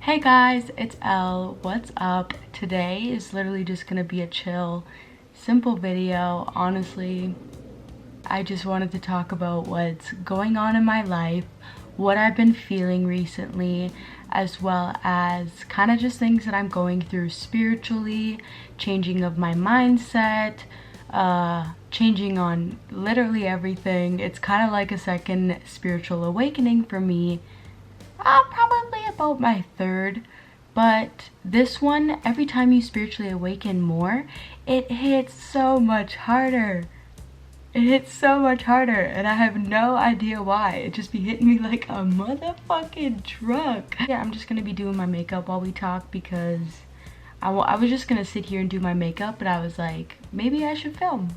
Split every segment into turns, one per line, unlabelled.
Hey guys, it's Elle. What's up? Today is literally just gonna be a chill, simple video. Honestly, I just wanted to talk about what's going on in my life, what I've been feeling recently, as well as kind of just things that I'm going through spiritually, changing of my mindset, changing on literally everything. It's kind of like a second spiritual awakening for me. Probably about my third, but this one, every time you spiritually awaken more, it hits so much harder. It hits so much harder, and I have no idea why. It just be hitting me like a motherfucking truck. Yeah, I'm just gonna be doing my makeup while we talk because I was just gonna sit here and do my makeup, but I was like, maybe I should film.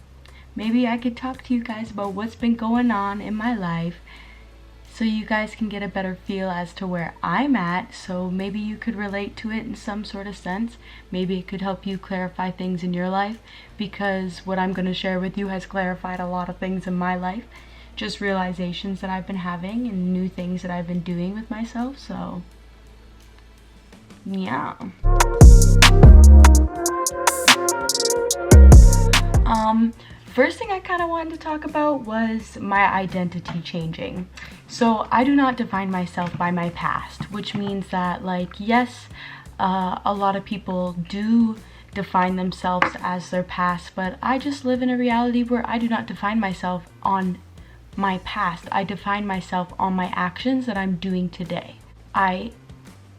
Maybe I could talk to you guys about what's been going on in my life, so you guys can get a better feel as to where I'm at, so maybe you could relate to it in some sort of sense. Maybe it could help you clarify things in your life, because what I'm going to share with you has clarified a lot of things in my life. Just realizations that I've been having and new things that I've been doing with myself, so yeah. First thing I kind of wanted to talk about was my identity changing. So I do not define myself by my past, which means that, like, yes, a lot of people do define themselves as their past, but I just live in a reality where I do not define myself on my past. I define myself on my actions that I'm doing today. I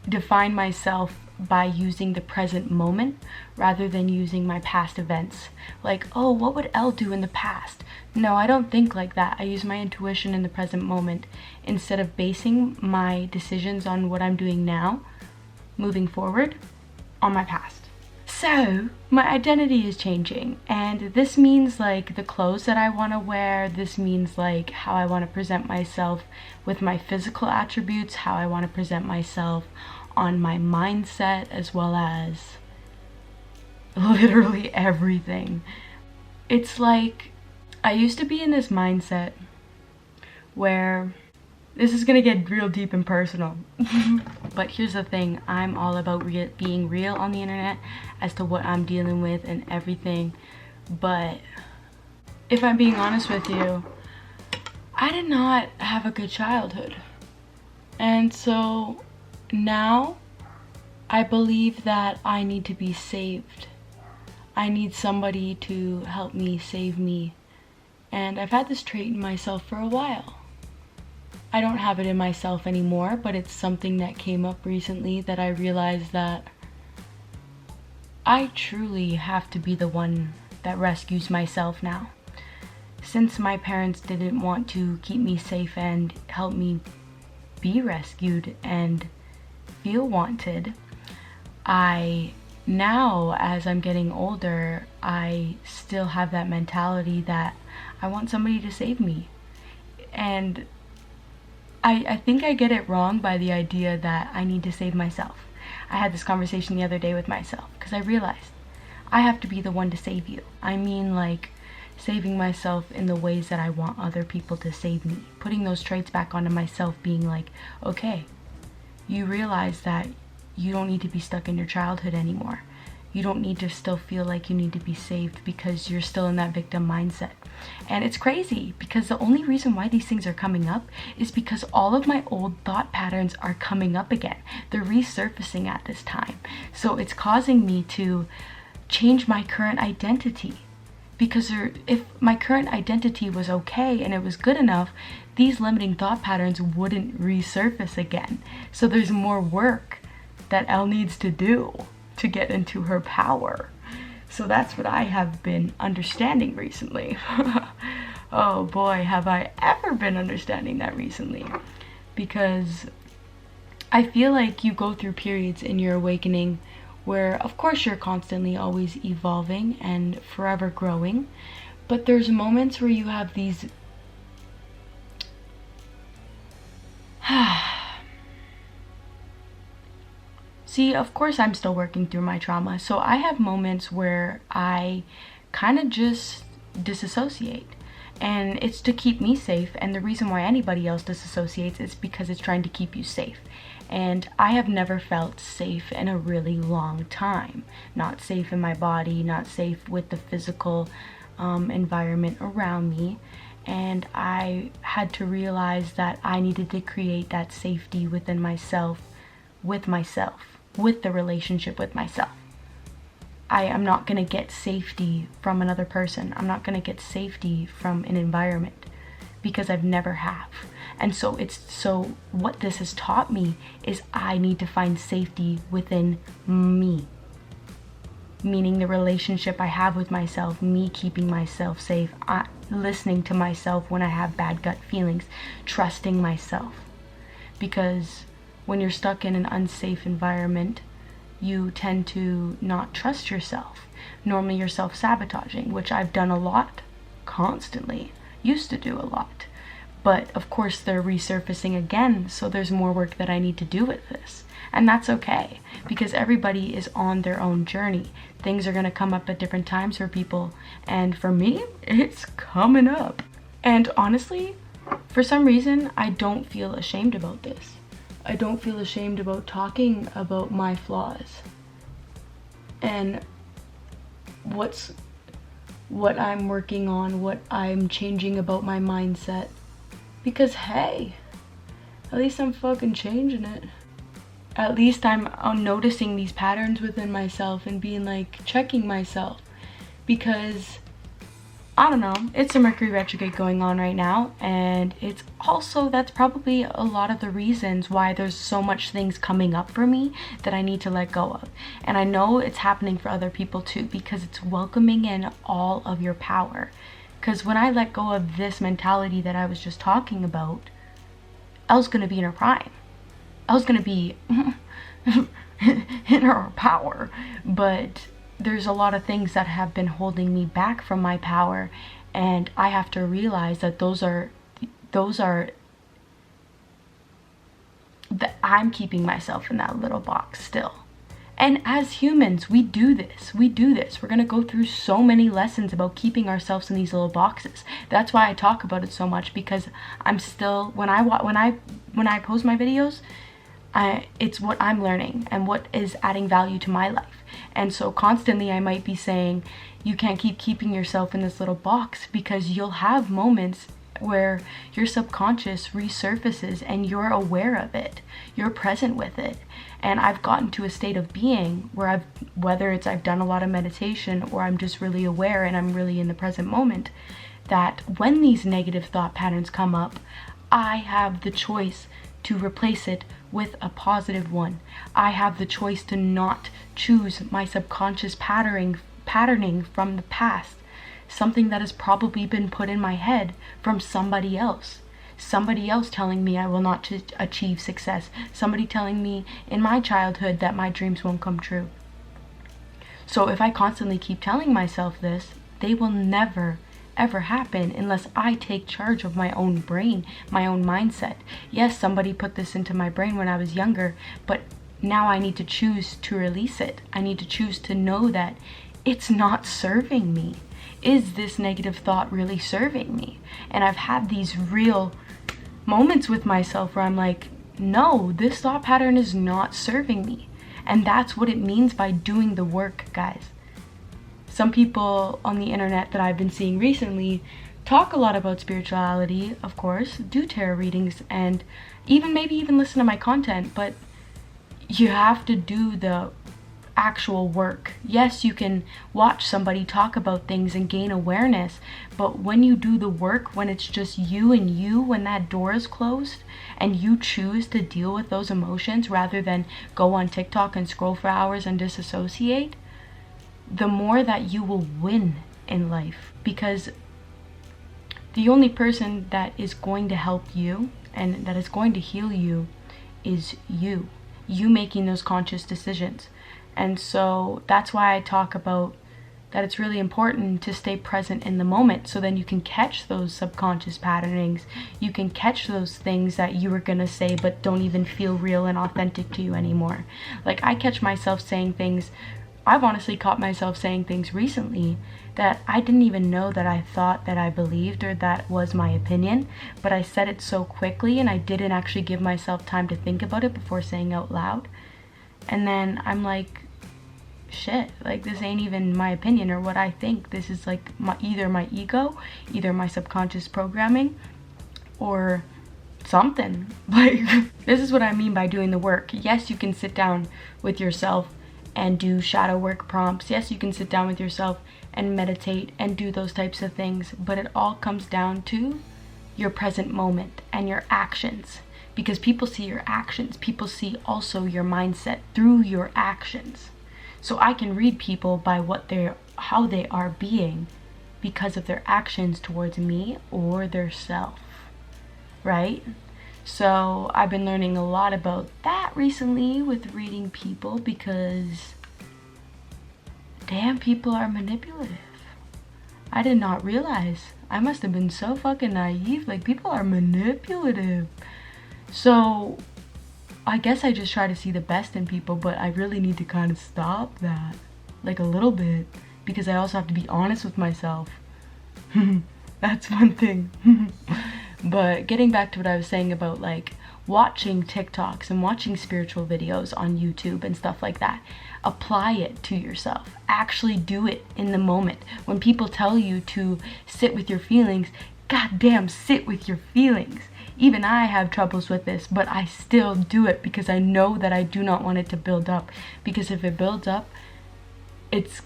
define myself by using the present moment rather than using my past events. Like, oh, what would Elle do in the past? No, I don't think like that. I use my intuition in the present moment instead of basing my decisions on what I'm doing now, moving forward, on my past. So my identity is changing, and this means like the clothes that I want to wear. This means like how I want to present myself with my physical attributes, how I want to present myself on my mindset, as well as literally everything. It's like I used to be in this mindset where this is gonna get real deep and personal. But here's the thing, I'm all about being real on the internet as to what I'm dealing with and everything. But if I'm being honest with you, I did not have a good childhood. And so now I believe that I need to be saved. I need somebody to help me save me. And I've had this trait in myself for a while. I don't have it in myself anymore, but it's something that came up recently that I realized that I truly have to be the one that rescues myself now. Since my parents didn't want to keep me safe and help me be rescued and feel wanted, now, as I'm getting older, I still have that mentality that I want somebody to save me. And I think I get it wrong by the idea that I need to save myself. I had this conversation the other day with myself because I realized I have to be the one to save you. I mean, like, saving myself in the ways that I want other people to save me. Putting those traits back onto myself, being like, okay, you realize that you don't need to be stuck in your childhood anymore. You don't need to still feel like you need to be saved because you're still in that victim mindset. And it's crazy because the only reason why these things are coming up is because all of my old thought patterns are coming up again. They're resurfacing at this time. So it's causing me to change my current identity. Because if my current identity was okay and it was good enough, these limiting thought patterns wouldn't resurface again. So there's more work that Elle needs to do to get into her power. So that's what I have been understanding recently. Oh boy, have I ever been understanding that recently. Because I feel like you go through periods in your awakening where, of course, you're constantly always evolving and forever growing, but there's moments where you have these See, of course I'm still working through my trauma, so I have moments where I kind of just disassociate. And it's to keep me safe, and the reason why anybody else disassociates is because it's trying to keep you safe. And I have never felt safe in a really long time. Not safe in my body, not safe with the physical environment around me. And I had to realize that I needed to create that safety within myself, with the relationship with myself. I am not going to get safety from another person. I'm not going to get safety from an environment, because I've never have. And so what this has taught me is I need to find safety within me. Meaning the relationship I have with myself, me keeping myself safe, listening to myself when I have bad gut feelings, trusting myself. Because when you're stuck in an unsafe environment, you tend to not trust yourself. Normally you're self-sabotaging, which I've done a lot, constantly, used to do a lot. But of course they're resurfacing again, so there's more work that I need to do with this. And that's okay, because everybody is on their own journey. Things are going to come up at different times for people, and for me, it's coming up. And honestly, for some reason, I don't feel ashamed about this. I don't feel ashamed about talking about my flaws and what I'm working on, what I'm changing about my mindset. Because hey, at least I'm fucking changing it. At least I'm noticing these patterns within myself and being like, checking myself. Because I don't know, it's a Mercury retrograde going on right now, and it's also, that's probably a lot of the reasons why there's so much things coming up for me that I need to let go of. And I know it's happening for other people too, because it's welcoming in all of your power. Because when I let go of this mentality that I was just talking about, I was going to be in her prime. I was going to be in her power. But there's a lot of things that have been holding me back from my power, and I have to realize that those are that I'm keeping myself in that little box still. And as humans, we do this. We're going to go through so many lessons about keeping ourselves in these little boxes. That's why I talk about it so much, because I'm still, when I post my videos, it's what I'm learning and what is adding value to my life. And so constantly I might be saying, you can't keep keeping yourself in this little box, because you'll have moments where your subconscious resurfaces and you're aware of it. You're present with it. And I've gotten to a state of being where whether it's I've done a lot of meditation or I'm just really aware and I'm really in the present moment, that when these negative thought patterns come up, I have the choice to replace it with a positive one. I have the choice to not choose my subconscious patterning from the past, something that has probably been put in my head from somebody else telling me I will not achieve success, somebody telling me in my childhood that my dreams won't come true. So if I constantly keep telling myself this, they will never ever happen unless I take charge of my own brain, my own mindset. Yes, somebody put this into my brain when I was younger, but now I need to choose to release it. I need to choose to know that it's not serving me. Is this negative thought really serving me? And I've had these real moments with myself where I'm like, no, this thought pattern is not serving me. And that's what it means by doing the work, guys. Some people on the internet that I've been seeing recently talk a lot about spirituality, of course, do tarot readings, and maybe even listen to my content, but you have to do the actual work. Yes, you can watch somebody talk about things and gain awareness, but when you do the work, when it's just you and you, when that door is closed and you choose to deal with those emotions rather than go on TikTok and scroll for hours and disassociate, the more that you will win in life. Because the only person that is going to help you and that is going to heal you is you making those conscious decisions. And so that's why I talk about that it's really important to stay present in the moment, so then you can catch those subconscious patternings. You can catch those things that you were gonna say but don't even feel real and authentic to you anymore. Like, I catch myself saying things I've honestly caught myself saying things recently that I didn't even know that I thought that I believed or that was my opinion, but I said it so quickly and I didn't actually give myself time to think about it before saying out loud. And then I'm like, shit, like this ain't even my opinion or what I think. This is like either my ego, either my subconscious programming, or something. Like, this is what I mean by doing the work. Yes, you can sit down with yourself and do shadow work prompts. Yes, you can sit down with yourself and meditate and do those types of things, but it all comes down to your present moment and your actions, because people see your actions. People see also your mindset through your actions. So I can read people by how they are being because of their actions towards me or their self, right? So I've been learning a lot about that recently with reading people, because damn, people are manipulative. I did not realize. I must have been so fucking naive. Like, people are manipulative. So I guess I just try to see the best in people, but I really need to kind of stop that, like a little bit, because I also have to be honest with myself. That's one thing. But getting back to what I was saying about like watching TikToks and watching spiritual videos on YouTube and stuff like that, apply it to yourself. Actually do it in the moment. When people tell you to sit with your feelings, goddamn, sit with your feelings. Even I have troubles with this, but I still do it because I know that I do not want it to build up. Because if it builds up, it's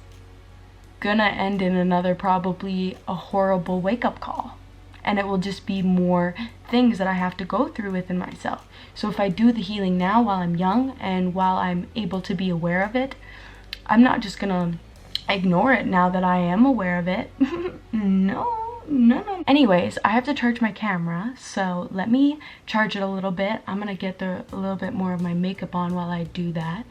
gonna end in another, probably a horrible wake-up call. And it will just be more things that I have to go through within myself. So if I do the healing now while I'm young and while I'm able to be aware of it, I'm not just gonna ignore it now that I am aware of it. No. Anyways, I have to charge my camera, so let me charge it a little bit. I'm gonna get a little bit more of my makeup on while I do that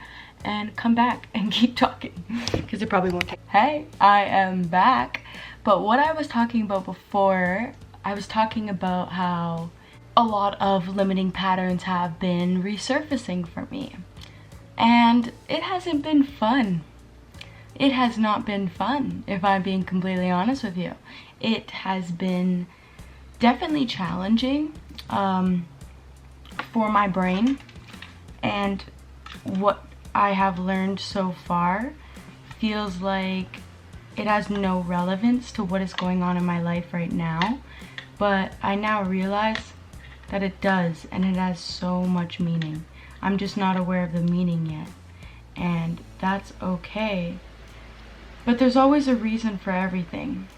and come back and keep talking, because it probably won't take. Hey, I am back. But what I was talking about before, I was talking about how a lot of limiting patterns have been resurfacing for me, and it hasn't been fun. It has not been fun, if I'm being completely honest with you. It has been definitely challenging for my brain, and what I have learned so far feels like it has no relevance to what is going on in my life right now, but I now realize that it does, and it has so much meaning. I'm just not aware of the meaning yet, and that's okay. But there's always a reason for everything.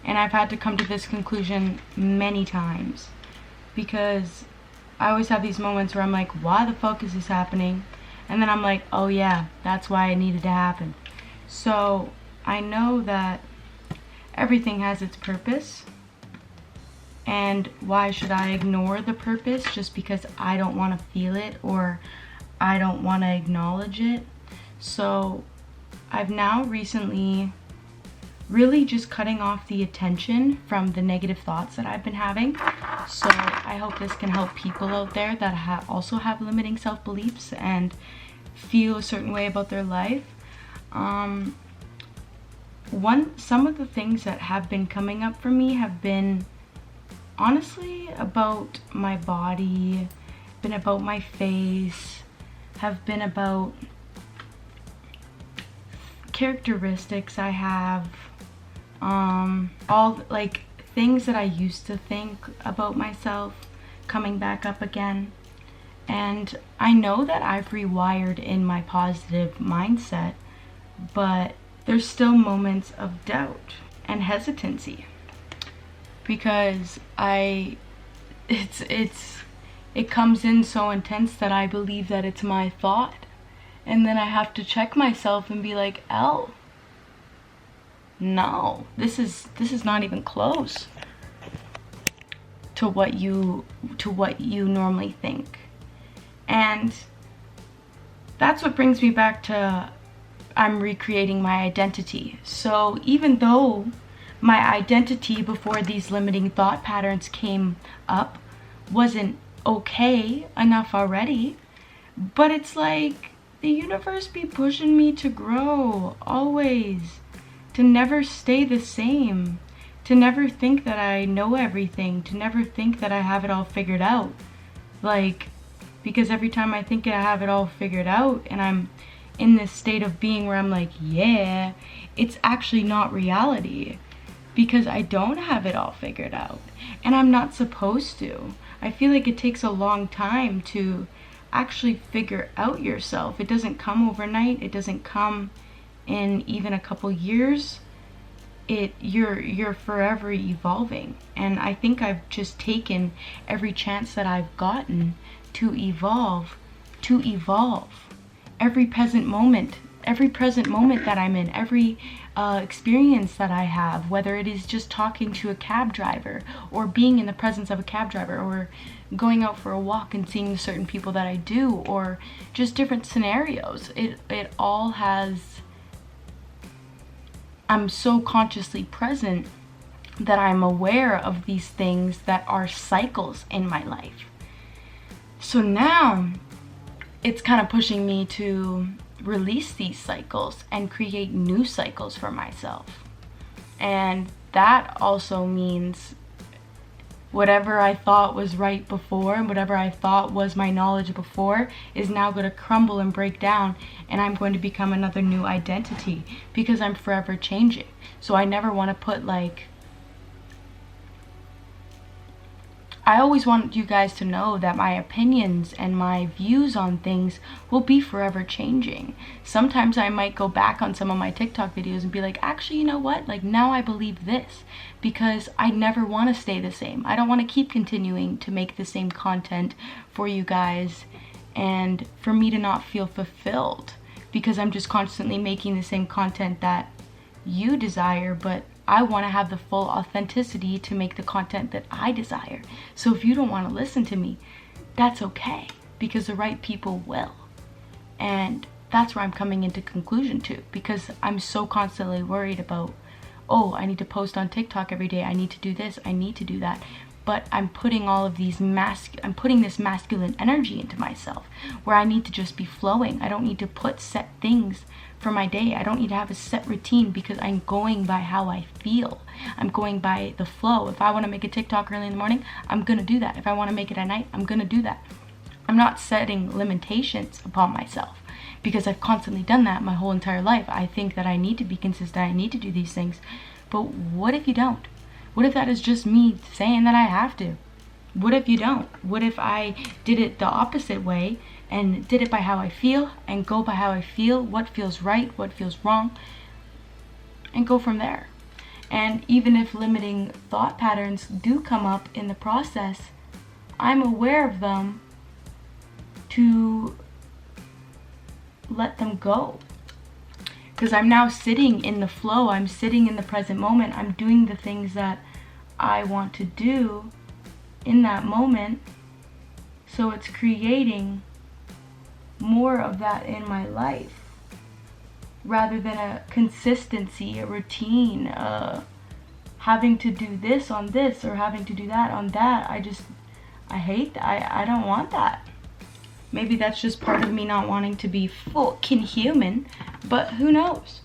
And I've had to come to this conclusion many times, because I always have these moments where I'm like, why the fuck is this happening? And then I'm like, oh yeah, that's why it needed to happen. So I know that everything has its purpose, and why should I ignore the purpose just because I don't want to feel it or I don't want to acknowledge it? So I've now recently really just cutting off the attention from the negative thoughts that I've been having. So I hope this can help people out there that also have limiting self-beliefs and feel a certain way about their life. Some of the things that have been coming up for me have been honestly about my body, been about my face, have been about characteristics I have, all like things that I used to think about myself coming back up again. And I know that I've rewired in my positive mindset, but there's still moments of doubt and hesitancy, because it comes in so intense that I believe that it's my thought, and then I have to check myself and be like, Elle, no, this is not even close to what you normally think. And that's what brings me back to I'm recreating my identity. So even though my identity before these limiting thought patterns came up wasn't okay enough already, but it's like the universe be pushing me to grow, always. To never stay the same. To never think that I know everything. To never think that I have it all figured out. Like, because every time I think I have it all figured out and I'm in this state of being where I'm like, yeah, it's actually not reality. Because I don't have it all figured out. And I'm not supposed to. I feel like it takes a long time to actually figure out yourself. It doesn't come overnight. It doesn't come in even a couple years. You're forever evolving. And I think I've just taken every chance that I've gotten to evolve. Every present moment that I'm in, every experience that I have, whether it is just talking to a cab driver or being in the presence of a cab driver or going out for a walk and seeing certain people that I do, or just different scenarios. It all has, I'm so consciously present that I'm aware of these things that are cycles in my life. So now it's kind of pushing me to release these cycles and create new cycles for myself. And that also means whatever I thought was right before and whatever I thought was my knowledge before is now going to crumble and break down, and I'm going to become another new identity because I'm forever changing. So I never want to put like, I always want you guys to know that my opinions and my views on things will be forever changing. Sometimes I might go back on some of my TikTok videos and be like, actually, you know what? Like, now I believe this, because I never want to stay the same. I don't want to keep continuing to make the same content for you guys and for me to not feel fulfilled because I'm just constantly making the same content that you desire, but I want to have the full authenticity to make the content that I desire. So if you don't want to listen to me, that's okay, because the right people will. And that's where I'm coming into conclusion to, because I'm so constantly worried about, oh, I need to post on TikTok every day, I need to do this, I need to do that. But I'm putting all of these I'm putting this masculine energy into myself where I need to just be flowing. I don't need to put set things for my day. I don't need to have a set routine because I'm going by how I feel. I'm going by the flow. If I want to make a TikTok early in the morning, I'm going to do that. If I want to make it at night, I'm going to do that. I'm not setting limitations upon myself because I've constantly done that my whole entire life. I think that I need to be consistent. I need to do these things. But what if you don't? What if that is just me saying that I have to? What if you don't? What if I did it the opposite way and did it by how I feel and go by how I feel, what feels right, what feels wrong, and go from there? And even if limiting thought patterns do come up in the process, I'm aware of them to let them go. Because I'm now sitting in the flow, I'm sitting in the present moment, I'm doing the things that I want to do in that moment. So it's creating more of that in my life rather than a consistency, a routine, having to do this on this or having to do that on that. I hate that. I don't want that. Maybe that's just part of me not wanting to be fucking human, but who knows?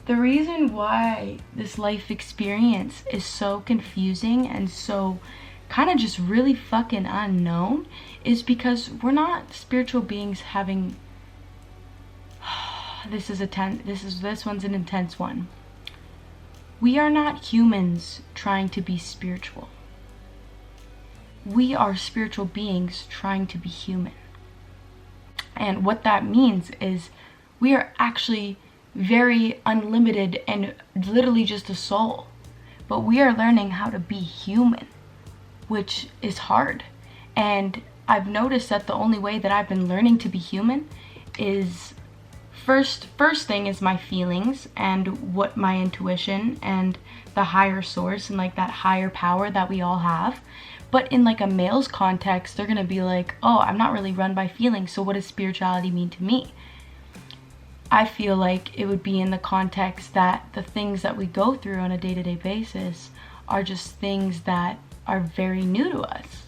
The reason why this life experience is so confusing and so kind of just really fucking unknown is because we're not spiritual beings having this one's an intense one. We are not humans trying to be spiritual. We are spiritual beings trying to be human. And what that means is we are actually very unlimited and literally just a soul. But we are learning how to be human, which is hard. And I've noticed that the only way that I've been learning to be human is first thing is my feelings and what my intuition and the higher source and like that higher power that we all have. But in like a male's context, they're gonna be like, oh, I'm not really run by feelings, so what does spirituality mean to me? I feel like it would be in the context that the things that we go through on a day-to-day basis are just things that are very new to us.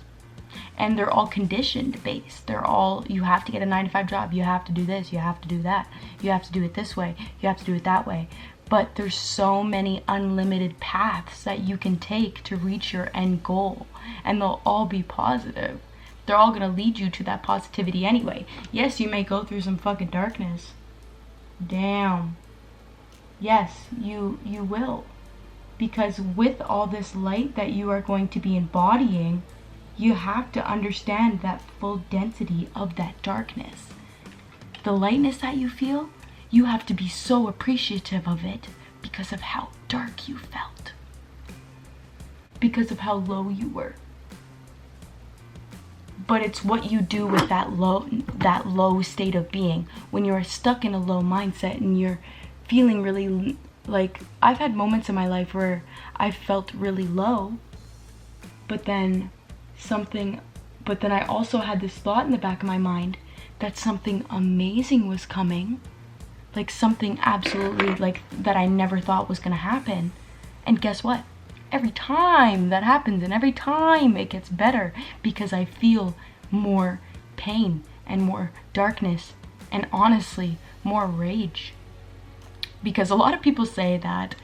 And they're all conditioned based. They're all, you have to get a 9-to-5 job, you have to do this, you have to do that, you have to do it this way, you have to do it that way. But there's so many unlimited paths that you can take to reach your end goal, and they'll all be positive. They're all gonna lead you to that positivity anyway. Yes, you may go through some fucking darkness. Damn. Yes, you will. Because with all this light that you are going to be embodying, you have to understand that full density of that darkness. The lightness that you feel, you have to be so appreciative of it because of how dark you felt. Because of how low you were. But it's what you do with that low state of being. When you're stuck in a low mindset and you're feeling really, like, I've had moments in my life where I felt really low, but then I also had this thought in the back of my mind that something amazing was coming, like something absolutely, like, that I never thought was gonna happen. And guess what? Every time that happens, and every time it gets better, because I feel more pain and more darkness and honestly more rage. Because a lot of people say that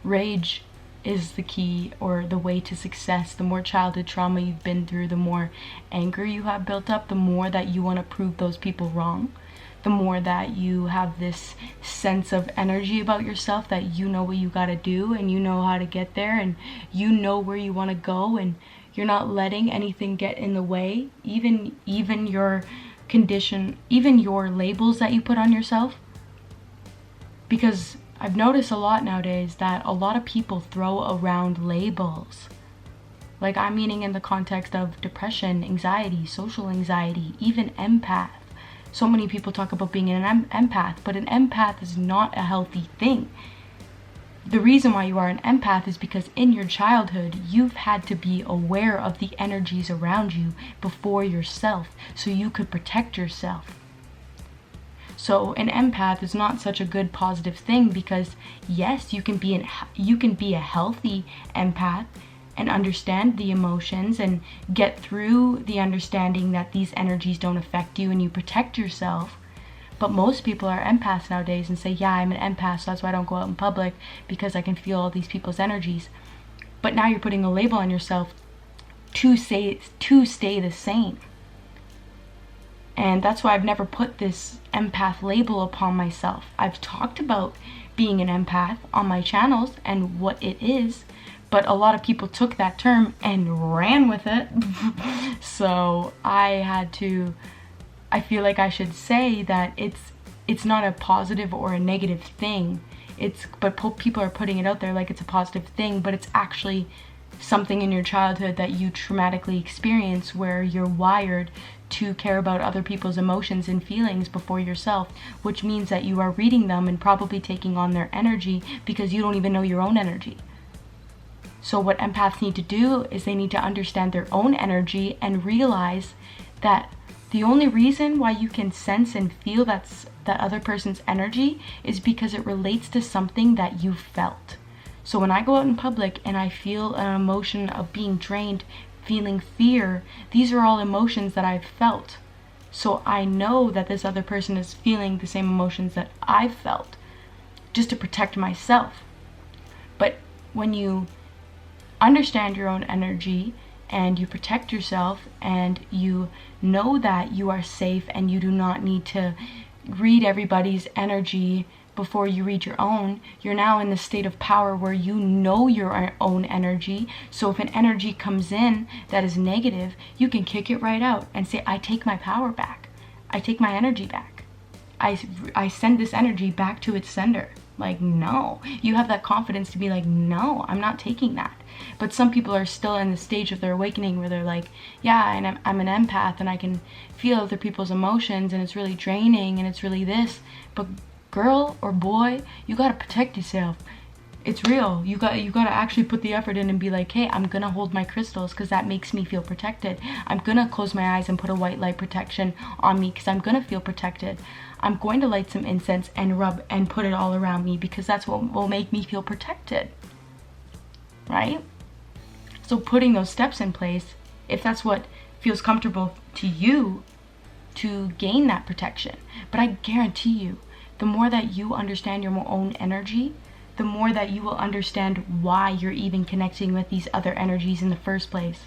rage is the key or the way to success. The more childhood trauma you've been through, the more anger you have built up, the more that you want to prove those people wrong, the more that you have this sense of energy about yourself that you know what you got to do and you know how to get there and you know where you want to go, and you're not letting anything get in the way, even your condition, even your labels that you put on yourself. Because I've noticed a lot nowadays that a lot of people throw around labels. Like, I'm meaning in the context of depression, anxiety, social anxiety, even empath. So many people talk about being an empath, but an empath is not a healthy thing. The reason why you are an empath is because in your childhood, you've had to be aware of the energies around you before yourself, so you could protect yourself. So an empath is not such a good positive thing, because yes, you can be a healthy empath and understand the emotions and get through the understanding that these energies don't affect you and you protect yourself. But most people are empaths nowadays and say, yeah, I'm an empath, so that's why I don't go out in public, because I can feel all these people's energies. But now you're putting a label on yourself to stay the same. And that's why I've never put this empath label upon myself. I've talked about being an empath on my channels and what it is, but a lot of people took that term and ran with it. So I feel like I should say that it's not a positive or a negative thing. But people are putting it out there like it's a positive thing, but it's actually something in your childhood that you traumatically experience, where you're wired to care about other people's emotions and feelings before yourself, which means that you are reading them and probably taking on their energy because you don't even know your own energy. So what empaths need to do is they need to understand their own energy and realize that the only reason why you can sense and feel that other person's energy is because it relates to something that you felt. So when I go out in public and I feel an emotion of being drained, feeling fear, these are all emotions that I've felt. So I know that this other person is feeling the same emotions that I've felt, just to protect myself. But when you understand your own energy and you protect yourself and you know that you are safe and you do not need to read everybody's energy before you read your own, you're now in the state of power where you know your own energy. So if an energy comes in that is negative, you can kick it right out and say, I take my power back. I take my energy back. I send this energy back to its sender. Like, no. You have that confidence to be like, no, I'm not taking that. But some people are still in the stage of their awakening where they're like, yeah, and I'm an empath and I can feel other people's emotions and it's really draining and it's really this. But girl or boy, you gotta protect yourself. It's real. You gotta actually put the effort in and be like, hey, I'm gonna hold my crystals because that makes me feel protected. I'm gonna close my eyes and put a white light protection on me because I'm gonna feel protected. I'm going to light some incense and rub and put it all around me because that's what will make me feel protected. Right? So putting those steps in place, if that's what feels comfortable to you to gain that protection. But I guarantee you, the more that you understand your own energy, the more that you will understand why you're even connecting with these other energies in the first place.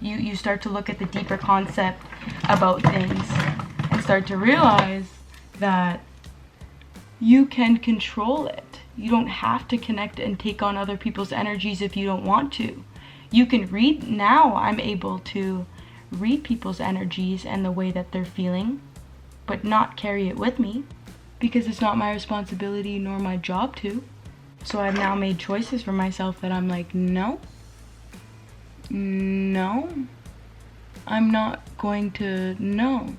You start to look at the deeper concept about things and start to realize that you can control it. You don't have to connect and take on other people's energies if you don't want to. You can read. Now I'm able to read people's energies and the way that they're feeling, but not carry it with me, because it's not my responsibility nor my job to. So I've now made choices for myself that I'm like, no, I'm not going to, no,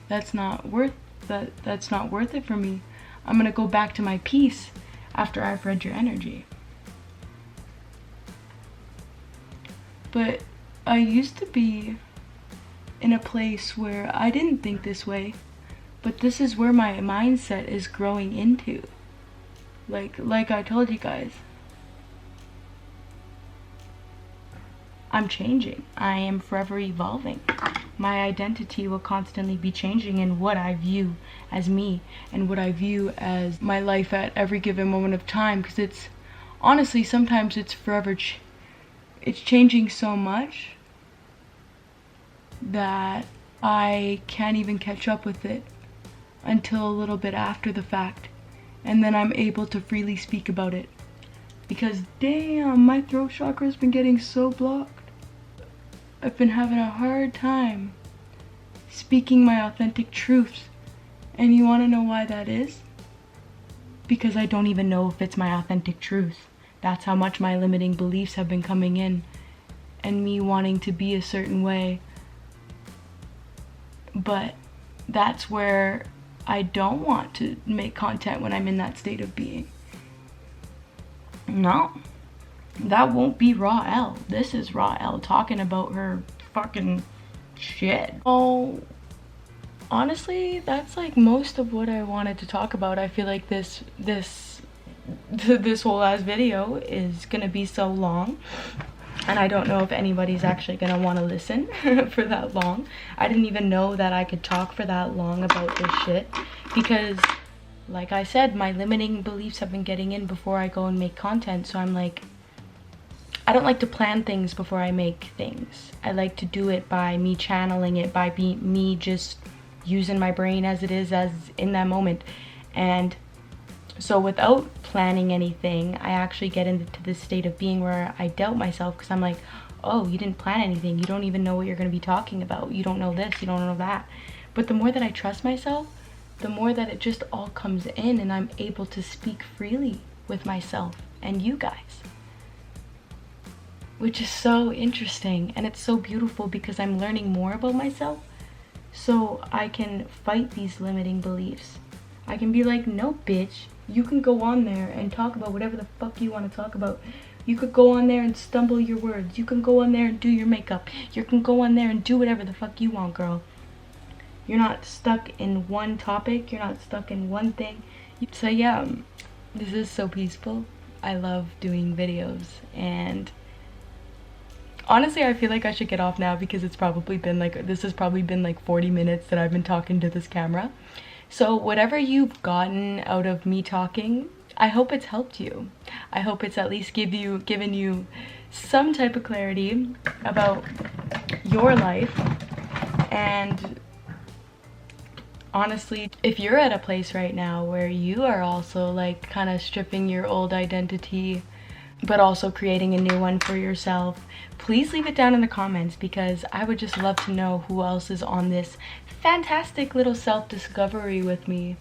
that's not worth it for me. I'm gonna go back to my peace after I've read your energy. But I used to be in a place where I didn't think this way. But this is where my mindset is growing into. Like I told you guys, I'm changing. I am forever evolving. My identity will constantly be changing in what I view as me and what I view as my life at every given moment of time. Because it's, honestly, sometimes it's forever, it's changing so much that I can't even catch up with it until a little bit after the fact, and then I'm able to freely speak about it, because damn, my throat chakra has been getting so blocked. I've been having a hard time speaking my authentic truths, and you want to know why that is? Because I don't even know if it's my authentic truth. That's how much my limiting beliefs have been coming in, and me wanting to be a certain way. But that's where I don't want to make content when I'm in that state of being. No, that won't be Raw L. This is Raw L talking about her fucking shit. Oh, honestly, that's like most of what I wanted to talk about. I feel like this whole ass video is gonna be so long, and I don't know if anybody's actually gonna want to listen for that long. I didn't even know that I could talk for that long about this shit, because like I said, my limiting beliefs have been getting in before I go and make content. So I'm like, I don't like to plan things before I make things. I like to do it by me channeling it, by me just using my brain as it is, as in that moment. And so without planning anything, I actually get into this state of being where I doubt myself, because I'm like, oh, you didn't plan anything. You don't even know what you're going to be talking about. You don't know this, you don't know that. But the more that I trust myself, the more that it just all comes in, and I'm able to speak freely with myself and you guys. Which is so interesting, and it's so beautiful, because I'm learning more about myself, so I can fight these limiting beliefs. I can be like, no, bitch. You can go on there and talk about whatever the fuck you want to talk about. You could go on there and stumble your words. You can go on there and do your makeup. You can go on there and do whatever the fuck you want, girl. You're not stuck in one topic. You're not stuck in one thing. So yeah, this is so peaceful. I love doing videos, and honestly, I feel like I should get off now, because it's probably been like, this has probably been like 40 minutes that I've been talking to this camera. So whatever you've gotten out of me talking, I hope it's helped you. I hope it's at least given you some type of clarity about your life. And honestly, if you're at a place right now where you are also like kind of stripping your old identity, but also creating a new one for yourself, please leave it down in the comments, because I would just love to know who else is on this fantastic little self-discovery with me,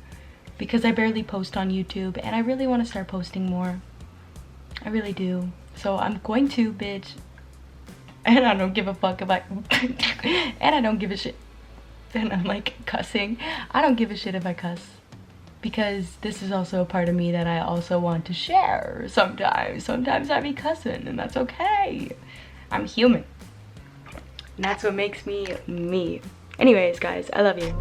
because I barely post on YouTube, and I really want to start posting more. I really do. So I'm going to, bitch. And I don't give a fuck about and I don't give a shit. And I'm like cussing. I don't give a shit if I cuss, because this is also a part of me that I also want to share sometimes. Sometimes I be cussing, and that's okay. I'm human. And that's what makes me me. Anyways, guys, I love you.